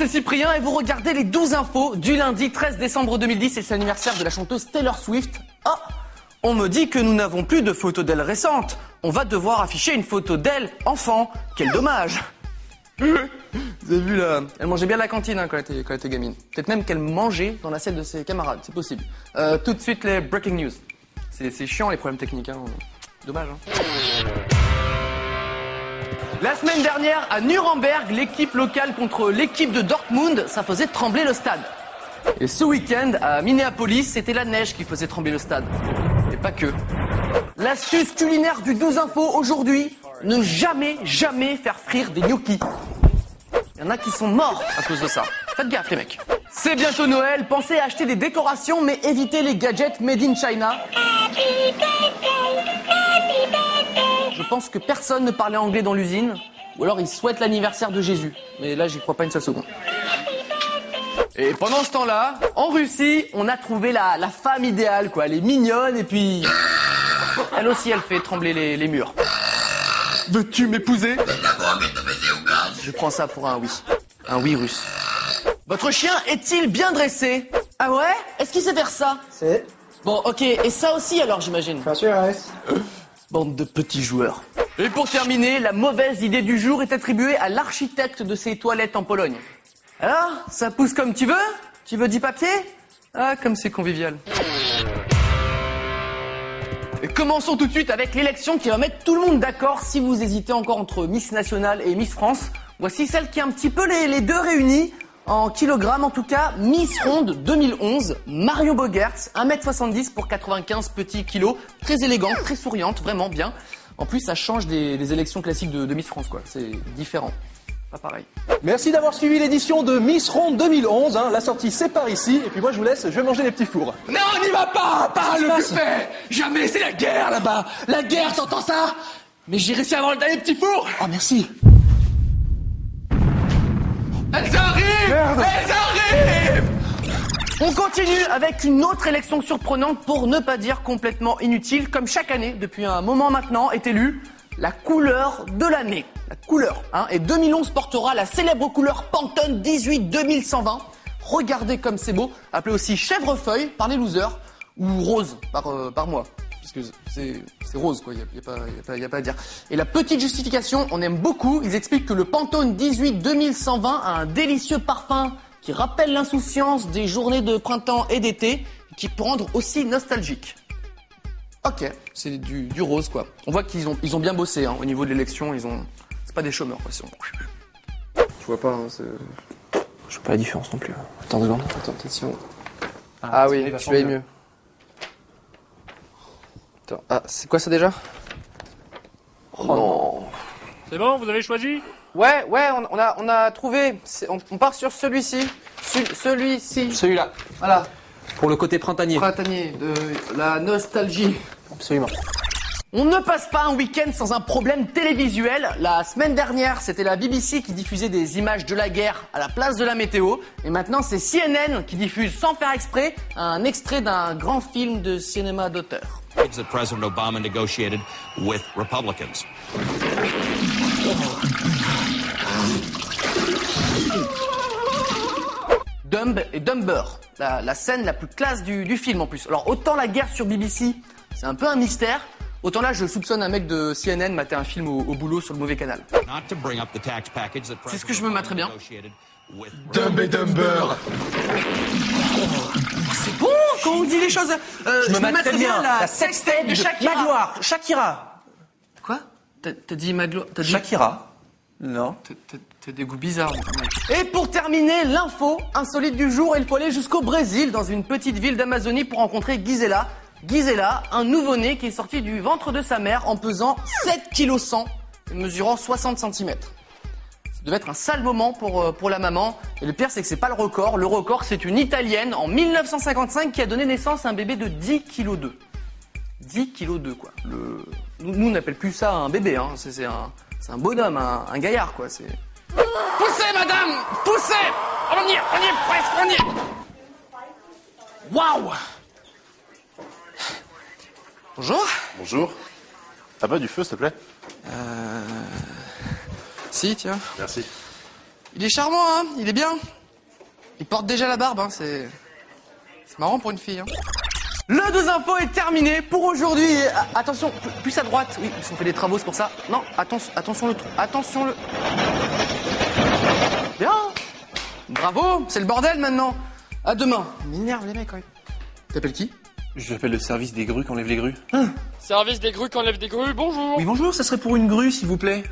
c'est Cyprien et vous regardez les 12 infos du lundi 13 décembre 2010 et c'est l'anniversaire de la chanteuse Taylor Swift. Ah, on me dit que nous n'avons plus de photos d'elle récentes. On va devoir afficher une photo d'elle enfant. Quel dommage. Vous avez vu là, elle mangeait bien à la cantine hein, quand elle était gamine. Peut-être même qu'elle mangeait dans l'assiette de ses camarades, c'est possible. Tout de suite les breaking news. C'est chiant les problèmes techniques, hein. Dommage. Hein. La semaine dernière, à Nuremberg, l'équipe locale contre l'équipe de Dortmund, ça faisait trembler le stade. Et ce week-end, à Minneapolis, c'était la neige qui faisait trembler le stade. Et pas que. L'astuce culinaire du 12 infos aujourd'hui, ne jamais faire frire des gnocchis. Il y en a qui sont morts à cause de ça. Faites gaffe les mecs. C'est bientôt Noël, pensez à acheter des décorations, mais évitez les gadgets made in China. Je pense que personne ne parlait anglais dans l'usine, ou alors ils souhaitent l'anniversaire de Jésus. Mais là, j'y crois pas une seule seconde. Et pendant ce temps-là, en Russie, on a trouvé la femme idéale, quoi. Elle est mignonne et puis... Elle aussi, elle fait trembler les murs. Veux-tu m'épouser? Je prends ça pour un oui. Un oui russe. Votre chien est-il bien dressé? Ah ouais? Est-ce qu'il sait faire ça? C'est. Bon, ok. Et ça aussi alors, j'imagine? Bien sûr, Ice. Bande de petits joueurs. Et pour terminer, la mauvaise idée du jour est attribuée à l'architecte de ces toilettes en Pologne. Alors, ça pousse comme tu veux? Tu veux du papier? Ah, comme c'est convivial. Et commençons tout de suite avec l'élection qui va mettre tout le monde d'accord si vous hésitez encore entre Miss Nationale et Miss France. Voici celle qui est un petit peu les deux réunies. En kilogrammes en tout cas, Miss Ronde 2011, Marion Bogertz, 1m70 pour 95 petits kilos, très élégante, très souriante, vraiment bien. En plus, ça change des élections classiques de Miss France, quoi. C'est différent. Pas pareil. Merci d'avoir suivi l'édition de Miss Ronde 2011. Hein. La sortie, c'est par ici. Et puis moi, je vous laisse, je vais manger les petits fours. Non, on n'y va pas. Pas le buffet. Jamais, c'est la guerre là-bas. La guerre, t'entends ça? Mais j'ai réussi à avoir le dernier petit four. Oh, merci. Elles arrivent. Merde. Elles arrivent. On continue avec une autre élection surprenante pour ne pas dire complètement inutile. Comme chaque année, depuis un moment maintenant, est élue la couleur de l'année. La couleur, hein. Et 2011 portera la célèbre couleur Pantone 18 2120. Regardez comme c'est beau. Appelé aussi chèvrefeuille par les losers. Ou rose par moi. Puisque c'est rose, quoi. Y a pas à dire. Et la petite justification, on aime beaucoup. Ils expliquent que le Pantone 18 2120 a un délicieux parfum qui rappelle l'insouciance des journées de printemps et d'été, qui peut rendre aussi nostalgique. Ok, c'est du rose, quoi. On voit qu'ils ont bien bossé, hein, au niveau de l'élection, c'est pas des chômeurs, quoi. Je vois pas, hein, je vois pas la différence non plus. Attends 2 secondes. Attends, attention. Ah oui, tu vas mieux. Attends, ah, c'est quoi ça déjà? Oh non. C'est bon, vous avez choisi? Ouais, on a trouvé. On part sur celui-ci. Celui-ci. Celui-là. Voilà. Pour le côté printanier. Printanier, de la nostalgie. Absolument. On ne passe pas un week-end sans un problème télévisuel. La semaine dernière, c'était la BBC qui diffusait des images de la guerre à la place de la météo. Et maintenant, c'est CNN qui diffuse sans faire exprès un extrait d'un grand film de cinéma d'auteur. That President Obama negotiated with Republicans. Dumb et Dumber, la scène la plus classe du film en plus. Alors autant la guerre sur BBC, c'est un peu un mystère, autant là je soupçonne un mec de CNN mater un film au boulot sur le mauvais canal. C'est ce que je me mettrais bien. Dumb et Dumber. C'est bon quand on dit les choses. Je me mettrais bien la sextape de Shakira. Magloire, Shakira. Quoi? T'as dit Magloire? T'as dit... Shakira. Non. T'as des goûts bizarres. Et pour terminer, l'info insolite du jour, il faut aller jusqu'au Brésil, dans une petite ville d'Amazonie, pour rencontrer Gisela. Gisela, un nouveau-né qui est sorti du ventre de sa mère en pesant 7,1 kg et mesurant 60 cm. Ça devait être un sale moment pour la maman. Et le pire, c'est que c'est pas le record. Le record, c'est une Italienne en 1955 qui a donné naissance à un bébé de 10,2 kg. 10,2 kg, quoi. Nous, on n'appelle plus ça un bébé, hein. C'est un bonhomme, un gaillard, quoi. C'est... Poussez, madame! Poussez! On y est presque, on y est! Waouh! Bonjour. Bonjour. T'as pas du feu, s'il te plaît? Si, tiens. Merci. Il est charmant, hein. Il est bien. Il porte déjà la barbe, hein. C'est marrant pour une fille, hein. Le 2 infos est terminé pour aujourd'hui. Attention, plus à droite. Oui, ils ont fait des travaux, c'est pour ça. Non, attention le trou. Attention le... Bien. Bravo, c'est le bordel maintenant. À demain. Il m'énerve les mecs, quand même. T'appelles qui? J'appelle le service des grues qui enlève les grues. Service des grues qui enlève des grues, bonjour. Oui, bonjour, ça serait pour une grue, s'il vous plaît.